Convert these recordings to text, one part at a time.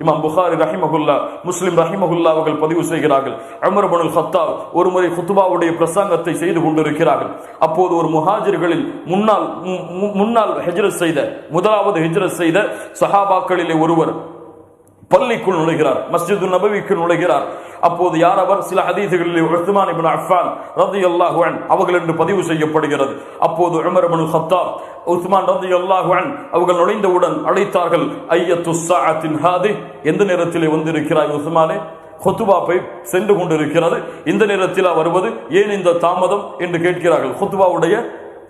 இமாம் புகாரி ரஹிமஹுல்லா, முஸ்லிம் ரஹிமஹுல்லா அவர்கள் பதிவு செய்கிறார்கள். உமர் இப்னுல் கத்தாப் ஒருமுறை குத்பாவுடைய பிரசங்கத்தை செய்து கொண்டிருக்கிறார்கள். அப்போது ஒரு முஹாஜிர்களில் முன்னால் ஹிஜ்ரத் செய்த முதலாவது ஹிஜ்ரத் செய்த சஹாபாக்களிலே ஒருவர் பள்ளிக்குள் நுழைகிறார், மஸ்ஜிது நபவிக்கு நுழைகிறார். அப்போது யார் அவர்? சில ஹதீதுகளில் உஸ்மான் இப்னு அஃபான் ரலியல்லாஹு அன்ஹு அவர்கள் என்று பதிவு செய்யப்படுகிறது. அப்போது உமர் இப்னுல் கத்தாப் உஸ்மான் ரலியல்லாஹு அன்ஹு அவர்கள் நுழைந்தவுடன் அழைத்தார்கள், ஐயத்து ஸாஅத்தின் ஹாதி, எந்த நேரத்திலே வந்திருக்கிறாய் உஸ்மானே? ஹுத்பா போய் சென்று கொண்டிருக்கிறது, இந்த நேரத்தில் வருவது ஏன் இந்த தாமதம் என்று கேட்கிறார்கள். ஹுத்பாவுடைய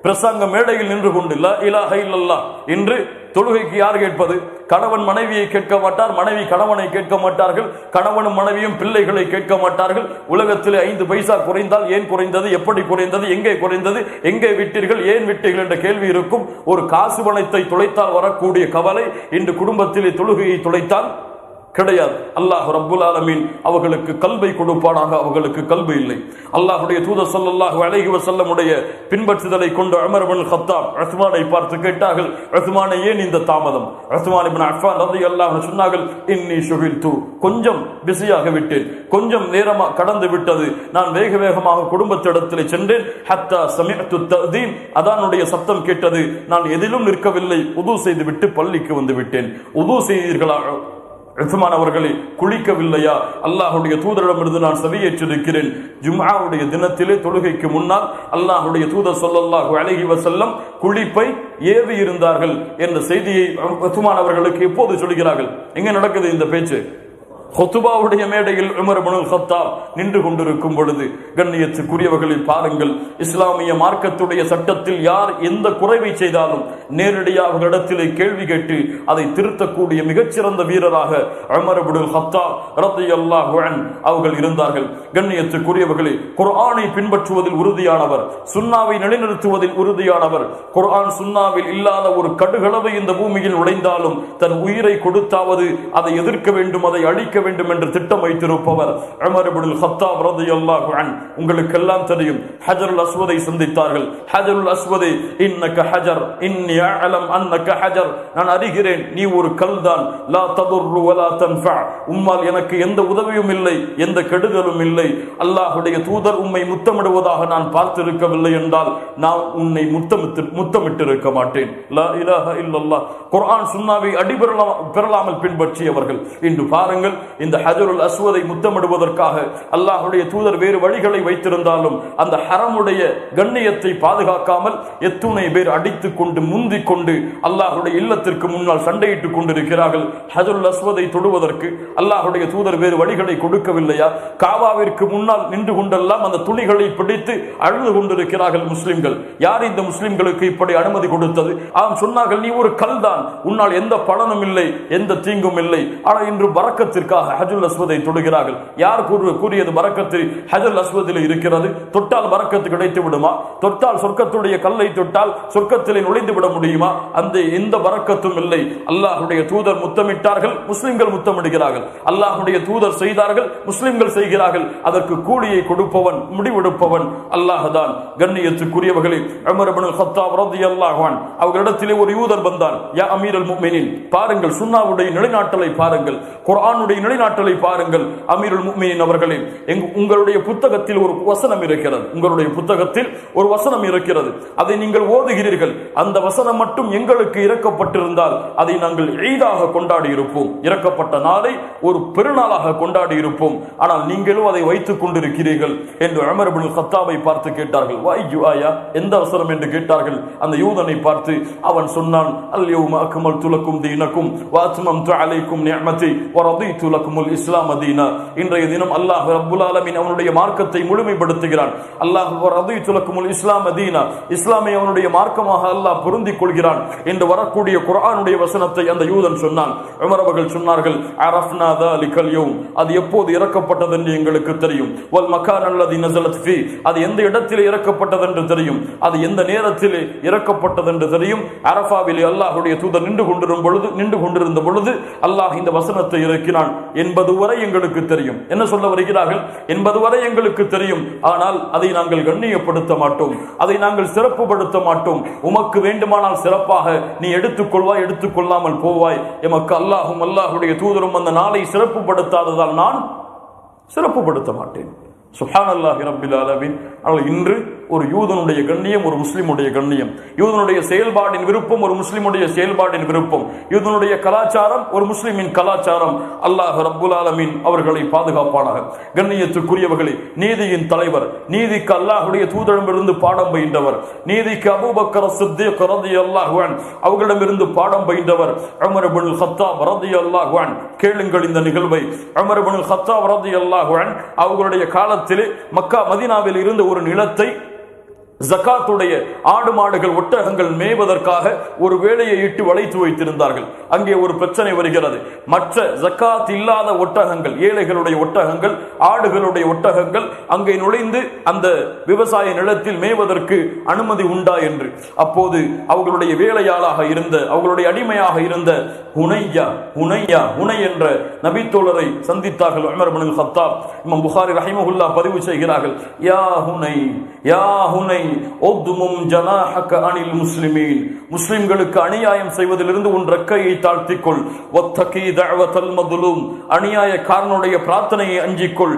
பிரசங்க மேடையில் நின்று கொண்டு லா இலாஹ இல்லல்லாஹ் என்று தொழுகைக்கு யார் கேட்பது? கணவன் மனைவியை கேட்க மாட்டார், மனைவி கணவனை கேட்க மாட்டார்கள், கணவனும் மனைவியும் பிள்ளைகளை கேட்க மாட்டார்கள். உலகத்தில் 5 பைசா குறைந்தால் ஏன் குறைந்தது, எப்படி குறைந்தது, எங்கே குறைந்தது, எங்கே விட்டீர்கள், ஏன் விட்டீர்கள் என்ற கேள்வி இருக்கும். ஒரு காசு பணத்தை தொலைத்தால் வரக்கூடிய கவலை இன்று குடும்பத்திலே தொழுகையை தொலைத்தால் கிடையாது. அல்லாஹ் ரப்புல் ஆலமீன் அவர்களுக்கு கல்வை கொடுப்பானாக. அவர்களுக்கு கல்வி இல்லை. அல்லாஹ்வுடைய தூதர் ஸல்லல்லாஹு அலைஹி வஸல்லம் உடைய பின்பற்றுதலை கொண்ட உமர் இப்னுல் கத்தாப் உஸ்மானை பார்த்து கேட்டார்கள், உஸ்மானே ஏன் இந்த தாமதம்? உஸ்மான் இப்னு அஃபான் ரலியல்லாஹு அன்ஹு சொன்னார்கள், இன்னி ஷுகில்து, கொஞ்சம் பிஸியாக விட்டேன், கொஞ்சம் நேரமா கடந்து விட்டது, நான் வேக வேகமாக குடும்பத்திடத்தில் சென்றேன். ஹத்தா சமிஅத்து தஅதீன், அதானுடைய சத்தம் கேட்டது, நான் எதிலும் நிற்கவில்லை, உது செய்து விட்டு பள்ளிக்கு வந்து விட்டேன். உது செய்தீர்களா உஸ்மான் அவர்களே? குளிக்கவில்லையா? அல்லாஹ்வுடைய தூதரிடமிருந்து நான் செவியேற்றிருக்கிறேன். ஜும்ஆவுடைய தினத்திலே தொழுகைக்கு முன்னால் அல்லாஹ்வுடைய தூதர் ஸல்லல்லாஹு அலைஹி வஸல்லம் குளிப்பை ஏவி இருந்தார்கள் என்ற செய்தியை உஸ்மான் அவர்களுக்கு எப்போது சொல்கிறார்கள்? எங்க நடக்குது இந்த பேச்சு? ஹுத்பாவுடைய மேடையில் உமர் இப்னுல் கத்தாப் நின்று கொண்டிருக்கும் பொழுது. கண்ணியத்துக்குரியவர்களில் பாருங்கள், இஸ்லாமிய மார்க்கத்துடைய சட்டத்தில் யார் எந்த குறைவை செய்தாலும் நேரடியாக அவர்களிடத்திலே கேள்வி கேட்டு அதை திருத்தக்கூடிய மிகச்சிறந்த வீரராக உமர் இப்னுல் கத்தாப் ரலியல்லாஹு அன்ஹு அவர்கள் இருந்தார்கள். கண்ணியத்துக்குரியவர்களே, குர்ஆனை பின்பற்றுவதில் உறுதியானவர், சுன்னாவை நிலைநிறுத்துவதில் உறுதியானவர். குர்ஆன் சுன்னாவில் இல்லாத ஒரு கடுகளவு இந்த பூமியில் நுழைந்தாலும் தன் உயிரை கொடுத்தாவது அதை எதிர்க்க வேண்டும், அதை அழிக்க வேண்டும் என்று திட்டம் வைத்திருப்பவர் உமர் இப்னுல் கத்தாப் ரலியல்லாஹு அன்ஹு. உங்களுக்கு எல்லாம் தெரியும், ஹஜருல் அஸ்வதை சந்தித்தார்கள். ஹஜருல் அஸ்வதே, இன்னக ஹஜர் இன்னி அஅலம் அன்னக ஹஜர், நான் அறிகிறேன் நீ ஒரு கல்தான், லா ததுர்ரு வலா தன்ஃபா, உம்மால் எனக்கு எந்த உதவியும் இல்லை, எந்த கெடுதலும் இல்லை. அல்லாஹ்வுடைய தூதர் உம்மை முத்தமிடுவதாக நான் பார்த்திருக்கவில்லை என்றால் நான் உன்னை முத்தமிட்டு இருக்க மாட்டேன். லா இலாஹ இல்லல்லாஹ். குர்ஆன் சுன்னாவை அடிபெறலாமல் பின்பற்றியவர்கள். இன்று பாருங்கள், இந்த ஹஜருல் அஸ்வதை முத்தமிடுவதற்காக அல்லாஹ்வுடைய தூதர் வேறு வழிகளை வைத்திருந்தாலும் அந்த ஹரமுடைய கண்ணியத்தை பாதுகாக்காமல் எத்துணை பேர் அடித்துக் கொண்டு முந்திக் கொண்டு அல்லாஹ்வுடைய இல்லத்திற்கு முன்னால் சண்டையிட்டுக் கொண்டிருக்கிறார்கள். ஹஜருல் அஸ்வதை தொடுவதற்கு அல்லாஹ்வுடைய தூதர் வேறு வழிகளை கொடுக்கவில்லையா? காபாவிற்கு முன்னால் நின்று கொண்டெல்லாம் அந்த துணிகளை பிடித்து அழுது கொண்டிருக்கிறார்கள் முஸ்லிம்கள். யார் இந்த முஸ்லிம்களுக்கு இப்படி அனுமதி கொடுத்தது? அவன் சொன்னார்கள், நீ ஒரு கல்தான், உன்னால் எந்த பலனும் இல்லை, எந்த தீங்கும் இல்லை. ஆனால் இன்று பரக்கத்திற்காக ஹஜருல் அஸ்வதை தொடுகிறார்கள். யார் கூறியது பரக்கத்து ஹஜருல் அஸ்வதில் இருக்கிறது? தொட்டால் பரக்கத்து கிடைத்து விடுமா? தொட்டால் சொர்க்கத்துடைய கல்லை தொட்டால் சொர்க்கத்திலே நுழைந்து விட முடியுமா? அந்த எந்த பரக்கத்தும் இல்லை. அல்லாஹ்வுடைய தூதர் முத்தமிட்டார்கள், முஸ்லிம்கள் முத்தமிடுகிறார்கள். அல்லாஹ்வுடைய தூதர் செய்தார்கள், முஸ்லிம்கள் செய்கிறார்கள். அதற்கு கூலியை கொடுப்பவன், முடிவெடுப்பவன் அல்லாஹ் தான். கண்ணியத்துக்குரியவர்களே, உமர் இப்னுல் கத்தாப் ரலியல்லாஹு அன்ஹு அவர்களிடத்திலே ஒரு யூதர் வந்தார். யா அமீருல் முஃமினீன், பாருங்கள் சுன்னாவுடைய நிலைநாட்டலை பாருங்கள், குர்ஆனுடைய நிலைநாட்டலை பாருங்கள். அமீருல் முஃமினீன் அவர்களே, உங்களுடைய புத்தகத்தில் ஒரு வசனம் இருக்கிறது, உங்களுடைய புத்தகத்தில் ஒரு வசனம் இருக்கிறது, அதை நீங்கள் ஓதுகிறீர்கள். அந்த வசனம் மட்டும் எங்களுக்கு இறக்கப்பட்டிருந்தால் அதை நாங்கள் ஈதாக கொண்டாடி இருப்போம், இறக்கப்பட்ட நாளை ஒரு பெருநாளாக கொண்டாடி இருப்போம். ஆனால் நீங்களும் அதை வைத்துக் கொண்டிருக்கிறீர்கள் என்று உமர் இப்னுல் கத்தாபை பார்த்து கேட்டார்கள். எந்த வசனம் என்று கேட்டார்கள். அந்த யூதனை பார்த்து அவன் சொன்னான், அல்யௌம அக்மல்து லக்கும் தீனக்கும் வ அத்மம்து அலைக்கும் நிஅமதி வ ரதீது லக்குமுல் இஸ்லாம் தீனா. இன்றைய தினம் அல்லாஹ் ரப்புல் ஆலமீன் அவனுடைய மார்க்கத்தை முழுமைப்படுத்துகிறான். அல்லாஹ் வ ரதீது லக்குமுல் இஸ்லாம் தீனா, இஸ்லாமை அவனுடைய மார்க்கமாக அல்லாஹ் பொருந்திக் கொள்கிறான் என்று வரக்கூடிய குர்ஆனுடைய வசனத்தை அந்த யூதன் சொன்னான். உமர் அவர்கள் சொன்னார்கள், அரஃப்னா தாலிகல் யௌம், அது எப்போது இறக்கப்பட்டது என்று எங்களுக்கு தெரியும். வல் மகான் அல்லதி நஸலத் ஃபீ, அது எந்த இடத்திலே இறக்கப்பட்டது என்று தெரியும், அது எந்த நேரத்திலே இறக்கப்பட்டது என்று தெரியும். அரஃபாவிலே அல்லாஹ்வுடைய தூதர் நின்று கொண்டிருந்த பொழுது அல்லாஹ் இந்த வசனத்தை இறக்கினான். என்பது வரை எங்களுக்கு தெரியும். என்ன சொல்ல வருகிறார்கள்? என்பது வரை எங்களுக்கு தெரியும், ஆனால் அதை நாங்கள் கண்ணியப்படுத்த மாட்டோம், அதை நாங்கள் சிறப்புப்படுத்த மாட்டோம். உமக்கு வேண்டுமானால் சிறப்பாக நீ எடுத்துக்கொள்வாய், எடுத்துக்கொள்ளாமல் போவாய். எமக்கு அல்லாஹும் அல்லாஹுடைய தூதரும் அந்த நாளை சிறப்புப்படுத்தாததால் நான் சிறப்புப்படுத்த மாட்டேன். சுப்ஹானல்லாஹி ரப்பில் ஆலமீன். ஆனால் இன்று ஒரு யூதனுடைய கண்ணியம், ஒரு முஸ்லிமுடைய கண்ணியம், யூதனுடைய செயல்பாடின் விருப்பம், ஒரு முஸ்லிமுடைய செயல்பாடின் விருப்பம், யூதனுடைய கலாச்சாரம், ஒரு முஸ்லிமின் கலாச்சாரம். அல்லாஹ் ரப்புல் ஆலமீன் அவர்களை பாதுகாப்பானாக. கண்ணியத்துக்குரியவர்களே, நீதியின் தலைவர், நீதிக்கு அல்லாஹுடைய தூதரிடமிருந்து பாடம் பயின்றவர், நீதிக்கு அபூபக்கர் சித்தீக் ரலியல்லாஹு அன்ஹு அவர்களிடமிருந்து பாடம் பயின்றவர் உமர் இப்னுல் கத்தாப் ரலியல்லாஹு அன்ஹு. கேளுங்கள் இந்த நிகழ்வை. உமர் இப்னுல் கத்தாப் ரலியல்லாஹு அன்ஹு அவர்களுடைய காலத்திலே மக்கா மதீனாவில் இருந்த ஒரு நிலத்தை ஜகாத்துடைய ஆடு மாடுகள் ஒட்டகங்கள் மேய்வதற்காக ஒரு வேலையை இட்டு வளைத்து வைத்திருந்தார்கள். அங்கே ஒரு பிரச்சனை வருகிறது. மற்ற ஜகாத் இல்லாத ஒட்டகங்கள், ஏழைகளுடைய ஒட்டகங்கள், ஆடுகளுடைய ஒட்டகங்கள் அங்கே நுழைந்து அந்த விவசாய நிலத்தில் மேய்வதற்கு அனுமதி உண்டா என்று. அப்போது அவர்களுடைய வேலையாளாக இருந்த, அவர்களுடைய அடிமையாக இருந்த ஹுனை என்ற நபித்தோழரை சந்தித்தார்கள் உமர் இப்னுல் கத்தாப். இமாம் புகாரி ரஹிமஹுல்லாஹ் பதிவு செய்கிறார்கள், யா ஹுனை முஸ்லிம்களுக்கு அநியாயம் செய்வதிலிருந்து உன் ரெக்கையை தாழ்த்திக்கொள். அநியாயக்காரனுடைய பிரார்த்தனையை அஞ்சிக்கொள்.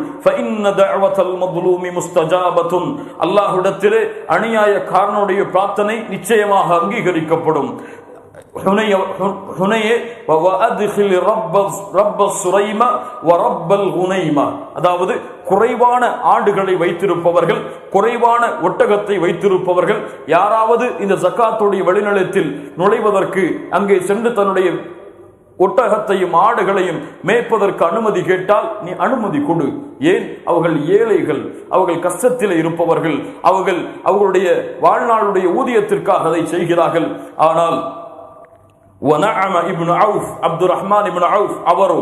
அல்லாஹ்விடத்திலே அநியாயக்காரனுடைய பிரார்த்தனை நிச்சயமாக அங்கீகரிக்கப்படும். அதாவது குறைவான ஆடுகளை வைத்திருப்பவர்கள், குறைவான ஒட்டகத்தை வைத்திருப்பவர்கள் யாராவது இந்த ஜகாத்துடைய வெளிநிலத்தில் நுழைவதற்கு அங்கே சென்று தன்னுடைய ஒட்டகத்தையும் ஆடுகளையும் மேய்ப்பதற்கு அனுமதி கேட்டால் நீ அனுமதி கொடு. ஏன்? அவர்கள் ஏழைகள், அவர்கள் கஷ்டத்தில் இருப்பவர்கள், அவர்களுடைய வாழ்நாளுடைய ஊதியத்திற்காக அதை செய்கிறார்கள். ஆனால் அப்துல் ரஹ்மான் இப்னு அவுஃப் அவரோ,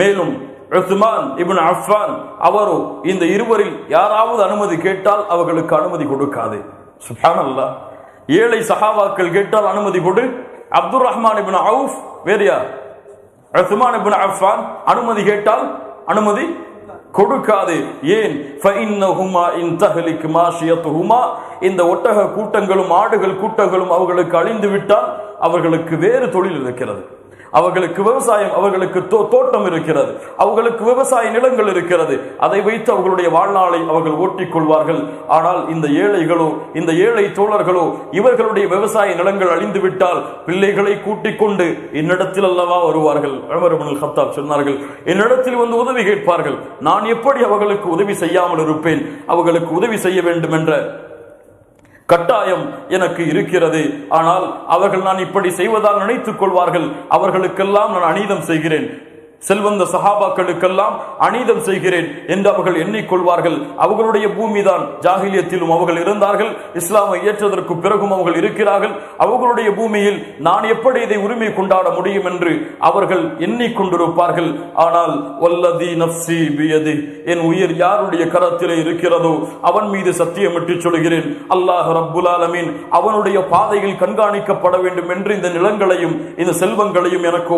மேலும் உஸ்மான் இப்னு அஃபான் அவரோ, இந்த இருவரில் யாராவது அனுமதி கேட்டால் அவர்களுக்கு அனுமதி கொடுக்காது. சுப்ஹானல்லாஹ். ஏழை சஹாபாக்கள் கேட்டால் அனுமதி கொடு. அப்துல் ரஹ்மான் இப்னு அவுஃப், வேறு யார்? உஸ்மான் இப்னு அஃபான் அனுமதி கேட்டால் அனுமதி கொடுக்காது. ஏன்? இந்த ஒட்டக கூட்டங்களும் ஆடுகள் கூட்டங்களும் அவர்களுக்கு அழிந்து விட்டால் அவர்களுக்கு வேறு தொழில் இருக்கிறது, அவர்களுக்கு விவசாயம், அவர்களுக்கு தோட்டம் இருக்கிறது, அவர்களுக்கு விவசாய நிலங்கள் இருக்கிறது. அதை வைத்து அவர்களுடைய வாழ்நாளை அவர்கள் ஓட்டிக் கொள்வார்கள். ஆனால் இந்த ஏழைகளோ, இந்த ஏழை தோழர்களோ, இவர்களுடைய விவசாய நிலங்கள் அழிந்து விட்டால் பிள்ளைகளை கூட்டிக் கொண்டு என்னிடத்தில் அல்லவா வருவார்கள். உமர் இப்னுல் கத்தாப் சொன்னார்கள், என்னிடத்தில் வந்து உதவி கேட்பார்கள். நான் எப்படி அவர்களுக்கு உதவி செய்யாமல் இருப்பேன்? அவர்களுக்கு உதவி செய்ய வேண்டும் என்ற கட்டாயம் எனக்கு இருக்கிறது. ஆனால் அவர்கள் நான் இப்படி செய்வதால் நினைத்துக் கொள்வார்கள், அவர்களுக்கெல்லாம் நான் அநீதம் செய்கிறேன், செல்வந்த சஹாபாக்களுக்கெல்லாம் அநீதம் செய்கிறேன் என்று அவர்கள் எண்ணிக்கொள்வார்கள். அவர்களுடைய பூமி தான் ஜாஹிலியத்திலும் அவர்கள் இருந்தார்கள், இஸ்லாமை ஏற்றதற்கு பிறகும் அவர்கள் இருக்கிறார்கள். அவர்களுடைய பூமியில் நான் எப்படி இதை உரிமை கொண்டாட முடியும் என்று அவர்கள் எண்ணிக்கொண்டிருப்பார்கள். ஆனால் வல்லதி நஃப்ஸி பியதி, என் உயிர் யாருடைய கரத்திலே இருக்கிறதோ அவன் மீது சத்தியமிட்டு சொல்கிறேன், அல்லாஹ் ரப்புல் ஆலமீன் அவனுடைய பாதையில் கண்காணிக்கப்பட வேண்டும் என்று இந்த நிலங்களையும் இந்த செல்வங்களையும் எனக்கு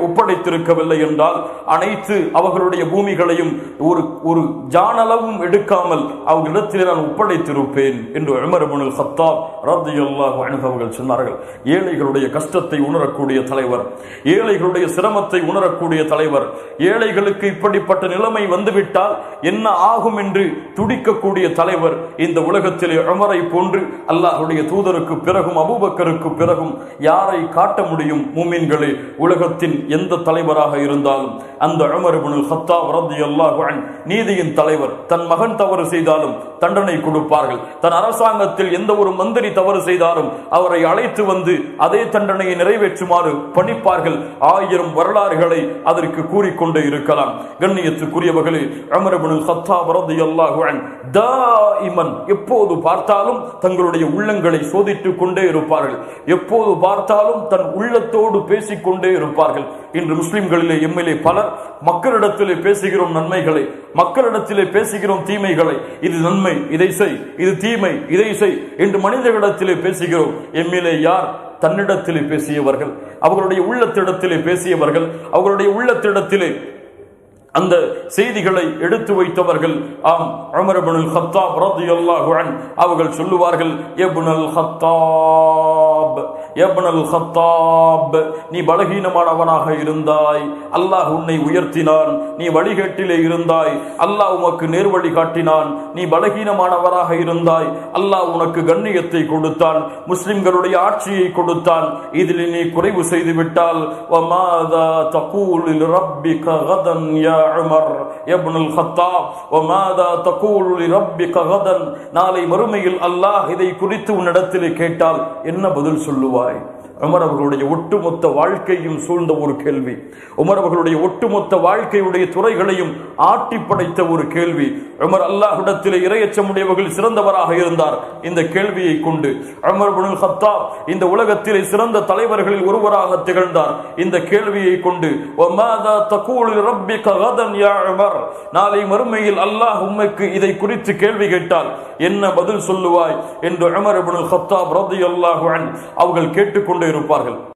ஒப்படைத்திருக்கவில்லை என்றால் அனைத்து அவர்களுடைய பூமிகளையும் ஒரு ஜானளவும் எடுக்காமல் அவர்களிடத்தில் நான் ஒப்படைத்திருப்பேன் என்று உமர் இப்னுல் கத்தாப் ரலியல்லாஹு அன்ஹு அவர்கள் சொன்னார்கள். ஏழைகளுடைய கஷ்டத்தை உணரக்கூடிய தலைவர், ஏழைகளுடைய சிரமத்தை உணரக்கூடிய தலைவர், ஏழைகளுக்கு இப்படிப்பட்ட நிலைமை வந்துவிட்டால் என்ன ஆகும் என்று துடிக்கக்கூடிய தலைவர் இந்த உலகத்திலே உமரை போன்று அல்லாஹ்வுடைய தூதருக்கு பிறகும் அபூபக்கருக்கு பிறகும் யாரை காட்ட முடியும்? மூமின்களே, உலகத்தின் எந்த தலைவராக இருந்தால் அந்த உமர் இப்னுல் கத்தாப் ரலியல்லாஹு அன்ஹு நீதியின் தலைவர். தன் மகன் தவறு செய்தாலும் தண்டனை கொடுப்பார்கள். தன் அரசாங்கத்தில் எந்த ஒரு மந்திரி தவறு செய்தாலும் அவரை அழைத்து வந்து அதே தண்டனையை நிறைவேற்றுமாறு பணிப்பார்கள். 1000 வரலாறுகளை அதற்கு கூறிக்கொண்டே இருக்கலாம். கண்ணியத்துக்குரியவர்களே, உமர் இப்னுல் கத்தாப் ரலியல்லாஹு அன்ஹு தாயிமன் எப்போது பார்த்தாலும் தங்களுடைய உள்ளங்களை சோதித்துக் கொண்டே இருப்பார்கள். எப்போது பார்த்தாலும் தன் உள்ளத்தோடு பேசிக்கொண்டே இருப்பார்கள். இன்று முஸ்லிம்களிலே எம்எல்ஏ பலர் மக்களிடத்திலே பேசுகிறோம் நன்மைகளை, மக்களிடத்திலே பேசுகிறோம் தீமைகளை. இது நன்மை, இதை செய், இது தீமை, இதை செய் என்று மனிதர்களிடத்திலே பேசுகிறோம். எம்எல்ஏ யார்? தன்னிடத்திலே பேசியவர்கள், அவர்களுடைய உள்ளத்திடத்திலே பேசியவர்கள், அவர்களுடைய உள்ளத்திடத்திலே அந்த செய்திகளை எடுத்து வைத்தவர்கள் ஆம் உமர் இப்னுல் கத்தாப் ரலியல்லாஹு அன்ஹு அவர்கள் சொல்லுவார்கள், இப்னுல் கத்தாப், இப்னுல் கத்தாப், நீ பலகீனமானவனாக இருந்தாய், அல்லாஹ் உன்னை உயர்த்தினான். நீ வழிகேட்டிலே இருந்தாய், அல்லாஹ் உனக்கு நேர்வழி காட்டினான். நீ பலகீனமானவராக இருந்தாய், அல்லாஹ் உனக்கு கண்ணியத்தை கொடுத்தான், முஸ்லிம்களுடைய ஆட்சியை கொடுத்தான். இதில் நீ குறைவு செய்து விட்டால் வமாதா தகூலு லிரப்பிக கதன் யா உமர் இப்னுல் கத்தாப், வமாதா தகூலு லிரப்பிக கதன், நாளை மறுமையில் அல்லாஹ் இதை குறித்து உன்னிடத்திலே கேட்டால் என்ன பதில் சொல்லுவாய்? உமர் அவர்களுடைய ஒட்டுமொத்த வாழ்க்கையும் சூழ்ந்த ஒரு கேள்வி, உமர் அவர்களுடைய ஒட்டுமொத்த வாழ்க்கையுடைய துறைகளையும் ஆட்டி படைத்த ஒரு கேள்வி. உமர் அல்லாஹ்விடத்திலே இறையச்சமுடையவர்கள் சிறந்தவராக இருந்தார். இந்த கேள்வியை கொண்டு உமர் இப்னுல் கத்தாப் இந்த உலகத்திலே சிறந்த தலைவர்களில் ஒருவராக திகழ்ந்தார். இந்த கேள்வியை கொண்டு வமாதா தகூலு ரப்பிக கதன் யா உமர், நாளை மறுமையில் அல்லாஹ் உமக்கு இதை குறித்து கேள்வி கேட்டால் என்ன பதில் சொல்லுவாய் என்று உமர் இப்னுல் கத்தாப் ரலியல்லாஹு அன்ஹு அவர்கள் கேட்டுக்கொண்டு இருப்பார்கள்.